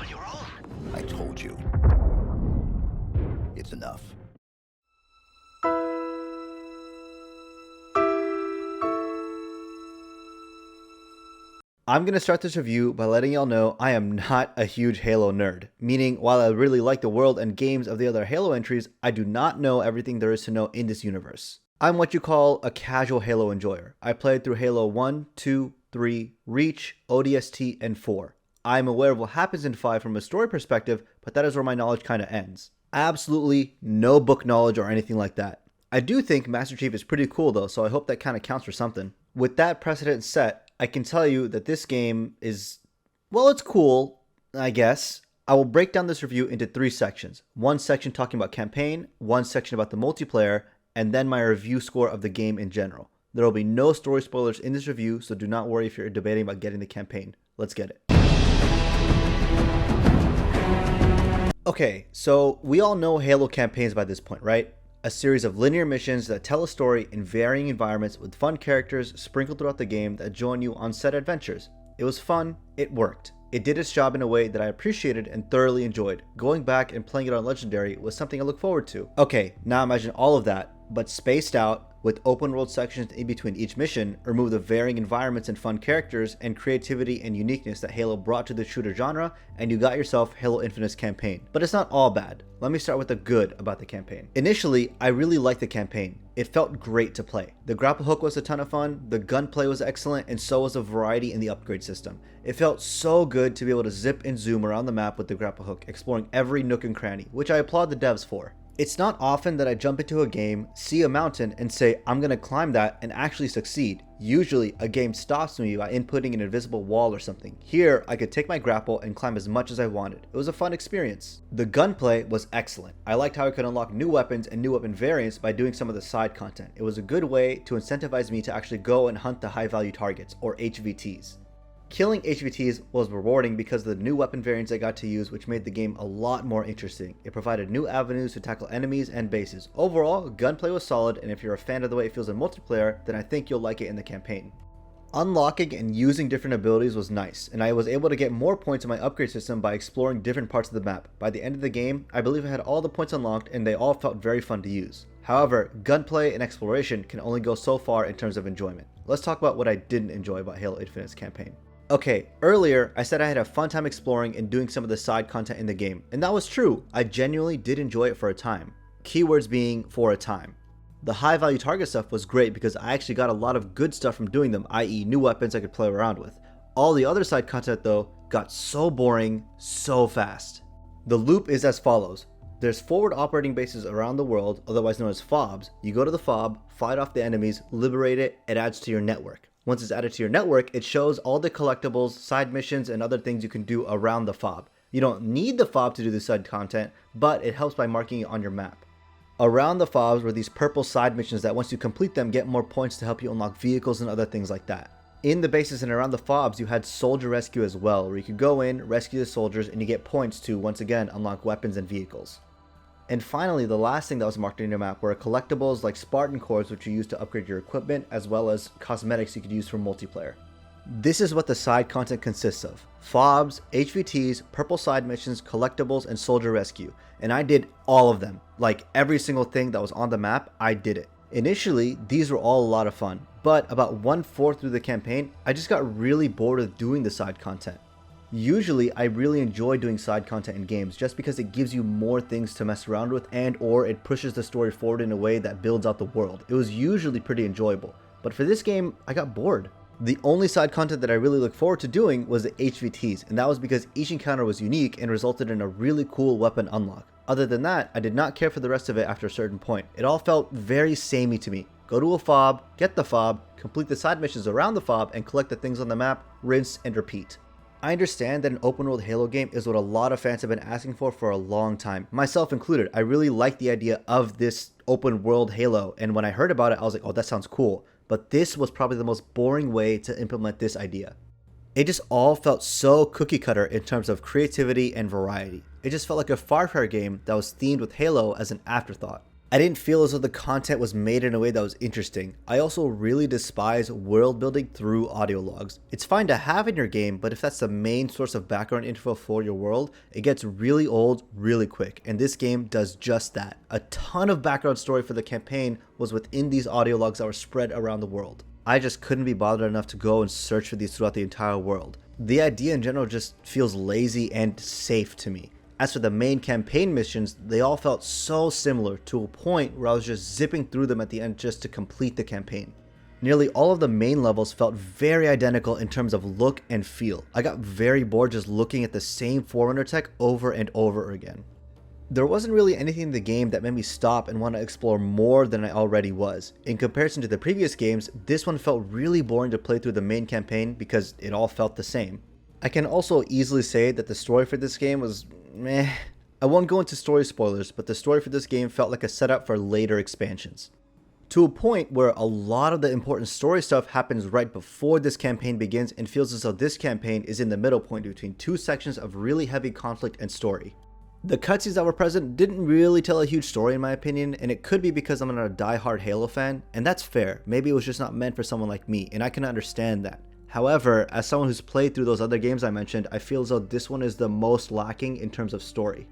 on your own. I told you. It's enough. I'm going to start this review by letting y'all know I am not a huge Halo nerd, meaning while I really like the world and games of the other Halo entries, I do not know everything there is to know in this universe. I'm what you call a casual Halo enjoyer. I played through Halo 1, 2, 3, Reach, ODST, and 4. I'm aware of what happens in 5 from a story perspective, but that is where my knowledge kind of ends. Absolutely no book knowledge or anything like that. I do think Master Chief is pretty cool though, so I hope that kind of counts for something. With that precedent set, I can tell you that this game is, well, it's cool, I guess. I will break down this review into 3 sections. One section talking about campaign, one section about the multiplayer, and then my review score of the game in general. There will be no story spoilers in this review, so do not worry if you're debating about getting the campaign. Let's get it. Okay, so we all know Halo campaigns by this point, right? A series of linear missions that tell a story in varying environments with fun characters sprinkled throughout the game that join you on set adventures. It was fun, it worked. It did its job in a way that I appreciated and thoroughly enjoyed. Going back and playing it on Legendary was something I look forward to. Okay, now imagine all of that, but spaced out, with open world sections in between each mission, remove the varying environments and fun characters and creativity and uniqueness that Halo brought to the shooter genre, and you got yourself Halo Infinite's campaign. But it's not all bad. Let me start with the good about the campaign. Initially, I really liked the campaign. It felt great to play. The grapple hook was a ton of fun, the gunplay was excellent, and so was the variety in the upgrade system. It felt so good to be able to zip and zoom around the map with the grapple hook, exploring every nook and cranny, which I applaud the devs for. It's not often that I jump into a game, see a mountain, and say, I'm gonna climb that and actually succeed. Usually, a game stops me by inputting an invisible wall or something. Here, I could take my grapple and climb as much as I wanted. It was a fun experience. The gunplay was excellent. I liked how I could unlock new weapons and new weapon variants by doing some of the side content. It was a good way to incentivize me to actually go and hunt the high value targets, or HVTs. Killing HVTs was rewarding because of the new weapon variants I got to use, which made the game a lot more interesting. It provided new avenues to tackle enemies and bases. Overall, gunplay was solid, and if you're a fan of the way it feels in multiplayer, then I think you'll like it in the campaign. Unlocking and using different abilities was nice, and I was able to get more points in my upgrade system by exploring different parts of the map. By the end of the game, I believe I had all the points unlocked and they all felt very fun to use. However, gunplay and exploration can only go so far in terms of enjoyment. Let's talk about what I didn't enjoy about Halo Infinite's campaign. Okay, earlier I said I had a fun time exploring and doing some of the side content in the game, and that was true. I genuinely did enjoy it for a time. Keywords being for a time. The high value target stuff was great because I actually got a lot of good stuff from doing them, i.e. new weapons I could play around with. All the other side content though got so boring so fast. The loop is as follows. There's forward operating bases around the world, otherwise known as FOBs. You go to the FOB, fight off the enemies, liberate it, it adds to your network. Once it's added to your network, it shows all the collectibles, side missions, and other things you can do around the FOB. You don't need the FOB to do the side content, but it helps by marking it on your map. Around the FOBs were these purple side missions that once you complete them, get more points to help you unlock vehicles and other things like that. In the bases and around the FOBs, you had soldier rescue as well, where you could go in, rescue the soldiers, and you get points to, once again, unlock weapons and vehicles. And finally, the last thing that was marked in your map were collectibles like Spartan cores, which you use to upgrade your equipment, as well as cosmetics you could use for multiplayer. This is what the side content consists of: FOBs, HVTs, purple side missions, collectibles, and soldier rescue. And I did all of them. Like every single thing that was on the map, I did it. Initially, these were all a lot of fun, but about 1/4 through the campaign, I just got really bored of doing the side content. Usually, I really enjoy doing side content in games just because it gives you more things to mess around with and or it pushes the story forward in a way that builds out the world. It was usually pretty enjoyable, but for this game, I got bored. The only side content that I really look forward to doing was the HVTs, and that was because each encounter was unique and resulted in a really cool weapon unlock. Other than that, I did not care for the rest of it after a certain point. It all felt very samey to me. Go to a FOB, get the FOB, complete the side missions around the FOB, and collect the things on the map, rinse and repeat. I understand that an open world Halo game is what a lot of fans have been asking for a long time, myself included. I really like the idea of this open world Halo, and when I heard about it, I was like, oh, that sounds cool. But this was probably the most boring way to implement this idea. It just all felt so cookie cutter in terms of creativity and variety. It just felt like a Far Cry game that was themed with Halo as an afterthought. I didn't feel as though the content was made in a way that was interesting. I also really despise world building through audio logs. It's fine to have in your game, but if that's the main source of background info for your world, it gets really old really quick, and this game does just that. A ton of background story for the campaign was within these audio logs that were spread around the world. I just couldn't be bothered enough to go and search for these throughout the entire world. The idea in general just feels lazy and safe to me. As for the main campaign missions, they all felt so similar to a point where I was just zipping through them at the end just to complete the campaign. Nearly all of the main levels felt very identical in terms of look and feel. I got very bored just looking at the same Forerunner tech over and over again. There wasn't really anything in the game that made me stop and want to explore more than I already was. In comparison to the previous games, this one felt really boring to play through the main campaign because it all felt the same. I can also easily say that the story for this game was meh. I won't go into story spoilers, but the story for this game felt like a setup for later expansions. To a point where a lot of the important story stuff happens right before this campaign begins and feels as though this campaign is in the middle point between two sections of really heavy conflict and story. The cutscenes that were present didn't really tell a huge story in my opinion, and it could be because I'm not a die-hard Halo fan, and that's fair. Maybe it was just not meant for someone like me, and I can understand that. However, as someone who's played through those other games I mentioned, I feel as though this one is the most lacking in terms of story.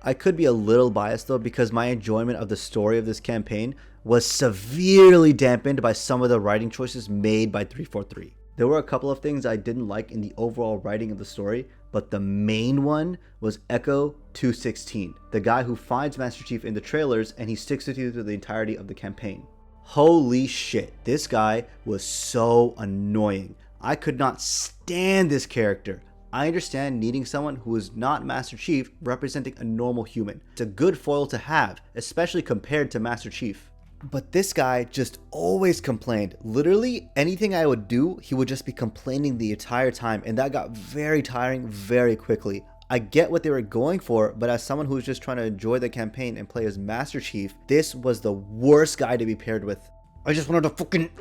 I could be a little biased though because my enjoyment of the story of this campaign was severely dampened by some of the writing choices made by 343. There were a couple of things I didn't like in the overall writing of the story, but the main one was Echo 216, the guy who finds Master Chief in the trailers and he sticks with you through the entirety of the campaign. Holy shit, this guy was so annoying. I could not stand this character. I understand needing someone who is not Master Chief representing a normal human. It's a good foil to have, especially compared to Master Chief. But this guy just always complained. Literally anything I would do, he would just be complaining the entire time, and that got very tiring very quickly. I get what they were going for, but as someone who's just trying to enjoy the campaign and play as Master Chief, this was the worst guy to be paired with. I just wanted to fucking...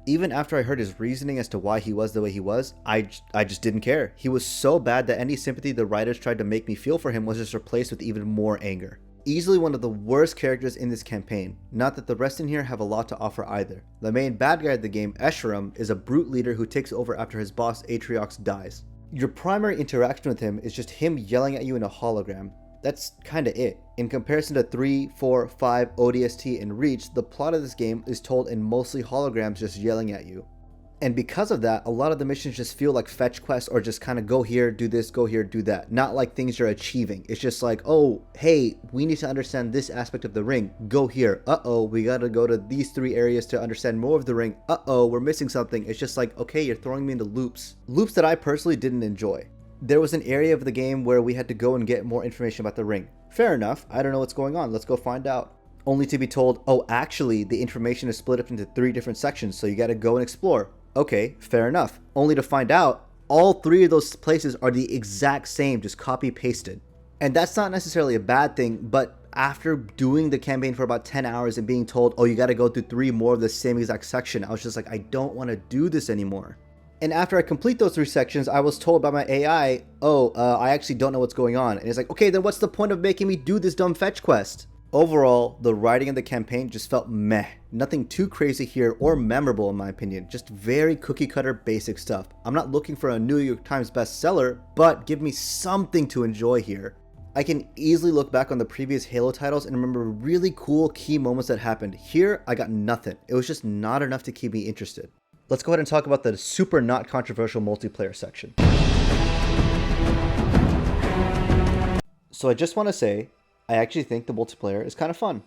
Even after I heard his reasoning as to why he was the way he was, I just didn't care. He was so bad that any sympathy the writers tried to make me feel for him was just replaced with even more anger. Easily one of the worst characters in this campaign. Not that the rest in here have a lot to offer either. The main bad guy of the game, Escharum, is a brute leader who takes over after his boss Atriox dies. Your primary interaction with him is just him yelling at you in a hologram. That's kinda it. In comparison to 3, 4, 5, ODST, and Reach, the plot of this game is told in mostly holograms just yelling at you. And because of that, a lot of the missions just feel like fetch quests or just kind of go here, do this, go here, do that. Not like things you're achieving. It's just like, oh, hey, we need to understand this aspect of the ring. Go here. Uh-oh, we gotta go to these 3 areas to understand more of the ring. Uh-oh, we're missing something. It's just like, okay, you're throwing me into loops. Loops that I personally didn't enjoy. There was an area of the game where we had to go and get more information about the ring. Fair enough. I don't know what's going on. Let's go find out. Only to be told, oh, actually, the information is split up into 3 different sections, so you gotta go and explore. Okay, fair enough. Only to find out, all 3 of those places are the exact same, just copy-pasted. And that's not necessarily a bad thing, but after doing the campaign for about 10 hours and being told, oh, you gotta go through 3 more of the same exact section, I was just like, I don't want to do this anymore. And after I complete those 3 sections, I was told by my AI, I actually don't know what's going on. And it's like, okay, then what's the point of making me do this dumb fetch quest? Overall, the writing of the campaign just felt meh. Nothing too crazy here or memorable in my opinion, just very cookie cutter basic stuff. I'm not looking for a New York Times bestseller, but give me something to enjoy here. I can easily look back on the previous Halo titles and remember really cool key moments that happened. Here, I got nothing. It was just not enough to keep me interested. Let's go ahead and talk about the super not controversial multiplayer section. So I just want to say, I actually think the multiplayer is kind of fun.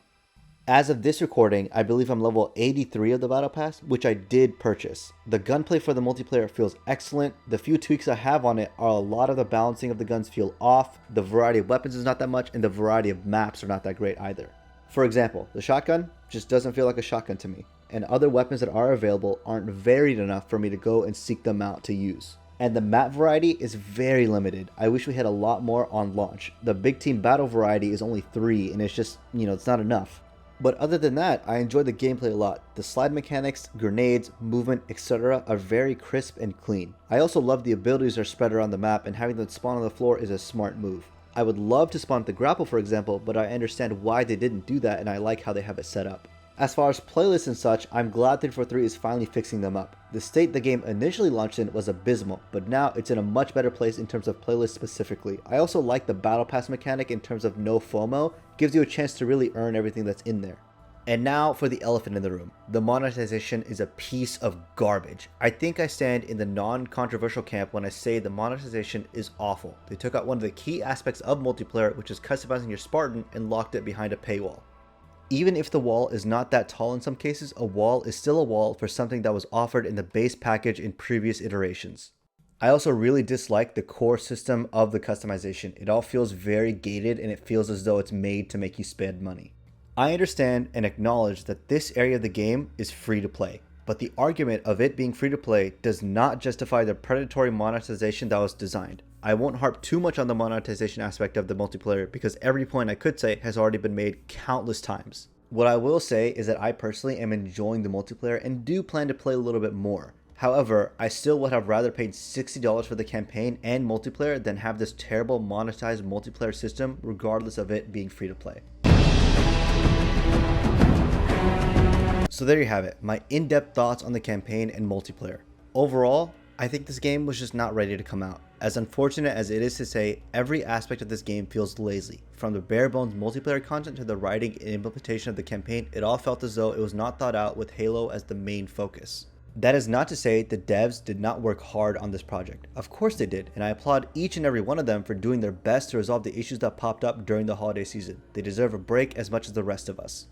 As of this recording, I believe I'm level 83 of the Battle Pass, which I did purchase. The gunplay for the multiplayer feels excellent. The few tweaks I have on it are a lot of the balancing of the guns feel off, the variety of weapons is not that much, and the variety of maps are not that great either. For example, the shotgun just doesn't feel like a shotgun to me, and other weapons that are available aren't varied enough for me to go and seek them out to use. And the map variety is very limited. I wish we had a lot more on launch. The big team battle variety is only 3 and it's just, it's not enough. But other than that, I enjoy the gameplay a lot. The slide mechanics, grenades, movement, etc. are very crisp and clean. I also love the abilities that are spread around the map and having them spawn on the floor is a smart move. I would love to spawn the grapple, for example, but I understand why they didn't do that, and I like how they have it set up. As far as playlists and such, I'm glad 343 is finally fixing them up. The state the game initially launched in was abysmal, but now it's in a much better place in terms of playlists specifically. I also like the battle pass mechanic in terms of no FOMO, gives you a chance to really earn everything that's in there. And now for the elephant in the room. The monetization is a piece of garbage. I think I stand in the non-controversial camp when I say the monetization is awful. They took out one of the key aspects of multiplayer, which is customizing your Spartan, and locked it behind a paywall. Even if the wall is not that tall in some cases, a wall is still a wall for something that was offered in the base package in previous iterations. I also really dislike the core system of the customization. It all feels very gated and it feels as though it's made to make you spend money. I understand and acknowledge that this area of the game is free to play, but the argument of it being free to play does not justify the predatory monetization that was designed. I won't harp too much on the monetization aspect of the multiplayer because every point I could say has already been made countless times. What I will say is that I personally am enjoying the multiplayer and do plan to play a little bit more. However, I still would have rather paid $60 for the campaign and multiplayer than have this terrible monetized multiplayer system regardless of it being free to play. So there you have it, my in-depth thoughts on the campaign and multiplayer. Overall, I think this game was just not ready to come out. As unfortunate as it is to say, every aspect of this game feels lazy. From the bare bones multiplayer content to the writing and implementation of the campaign, it all felt as though it was not thought out with Halo as the main focus. That is not to say the devs did not work hard on this project. Of course they did, and I applaud each and every one of them for doing their best to resolve the issues that popped up during the holiday season. They deserve a break as much as the rest of us.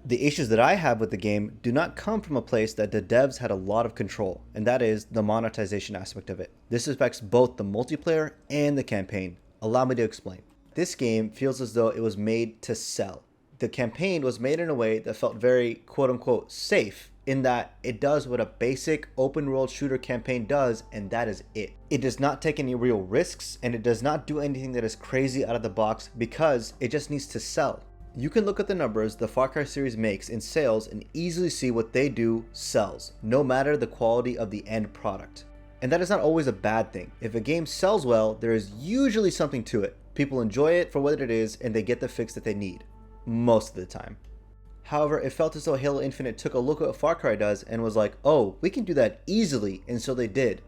The issues that I have with the game do not come from a place that the devs had a lot of control, and that is the monetization aspect of it. This affects both the multiplayer and the campaign. Allow me to explain. This game feels as though it was made to sell. The campaign was made in a way that felt very quote-unquote safe, in that it does what a basic open world shooter campaign does, and that is it. It does not take any real risks, and it does not do anything that is crazy out of the box because it just needs to sell. You can look at the numbers the Far Cry series makes in sales and easily see what they do sells, no matter the quality of the end product. And that is not always a bad thing. If a game sells well, there is usually something to it. People enjoy it for what it is and they get the fix that they need. Most of the time. However, it felt as though Halo Infinite took a look at what Far Cry does and was like, oh, we can do that easily, and so they did.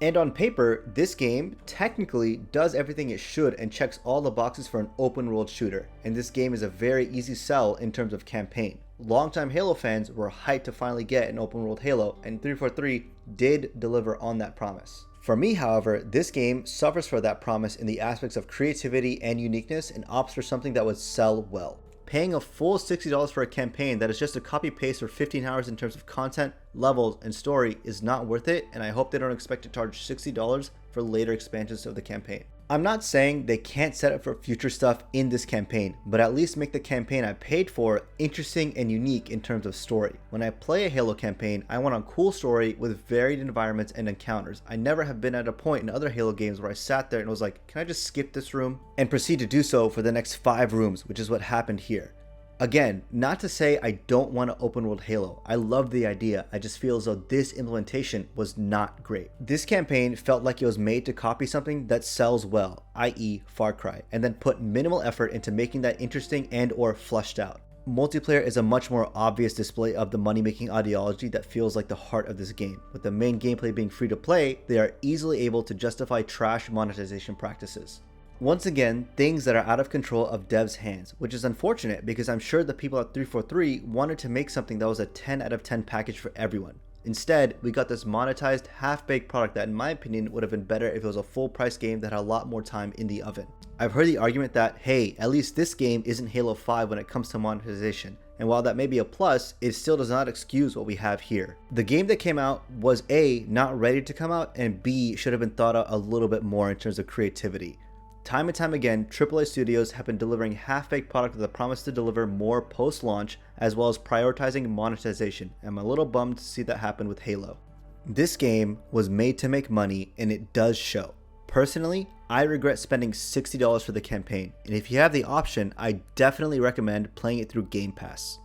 And on paper, this game technically does everything it should and checks all the boxes for an open world shooter, and this game is a very easy sell in terms of campaign. Longtime Halo fans were hyped to finally get an open world Halo, and 343 did deliver on that promise. For me, however, this game suffers for that promise in the aspects of creativity and uniqueness and opts for something that would sell well. Paying a full $60 for a campaign that is just a copy paste for 15 hours in terms of content, levels, and story is not worth it, and I hope they don't expect to charge $60 for later expansions of the campaign. I'm not saying they can't set up for future stuff in this campaign, but at least make the campaign I paid for interesting and unique in terms of story. When I play a Halo campaign, I want a cool story with varied environments and encounters. I never have been at a point in other Halo games where I sat there and was like, can I just skip this room? And proceed to do so for the next 5 rooms, which is what happened here. Again, not to say I don't want an open world Halo. I love the idea. I just feel as though this implementation was not great. This campaign felt like it was made to copy something that sells well, i.e. Far Cry, and then put minimal effort into making that interesting and or fleshed out. Multiplayer is a much more obvious display of the money-making ideology that feels like the heart of this game. With the main gameplay being free to play, they are easily able to justify trash monetization practices. Once again, things that are out of control of devs' hands, which is unfortunate because I'm sure the people at 343 wanted to make something that was a 10 out of 10 package for everyone. Instead, we got this monetized, half-baked product that in my opinion would have been better if it was a full-price game that had a lot more time in the oven. I've heard the argument that, hey, at least this game isn't Halo 5 when it comes to monetization. And while that may be a plus, it still does not excuse what we have here. The game that came out was A, not ready to come out, and B, should have been thought out a little bit more in terms of creativity. Time and time again, AAA studios have been delivering half-baked product with a promise to deliver more post-launch, as well as prioritizing monetization. I'm a little bummed to see that happen with Halo. This game was made to make money, and it does show. Personally, I regret spending $60 for the campaign, and if you have the option, I definitely recommend playing it through Game Pass.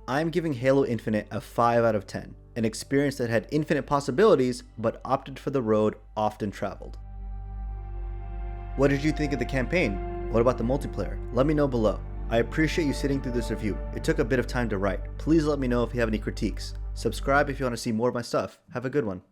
I'm giving Halo Infinite a 5 out of 10, an experience that had infinite possibilities, but opted for the road often traveled. What did you think of the campaign? What about the multiplayer? Let me know below. I appreciate you sitting through this review. It took a bit of time to write. Please let me know if you have any critiques. Subscribe if you want to see more of my stuff. Have a good one.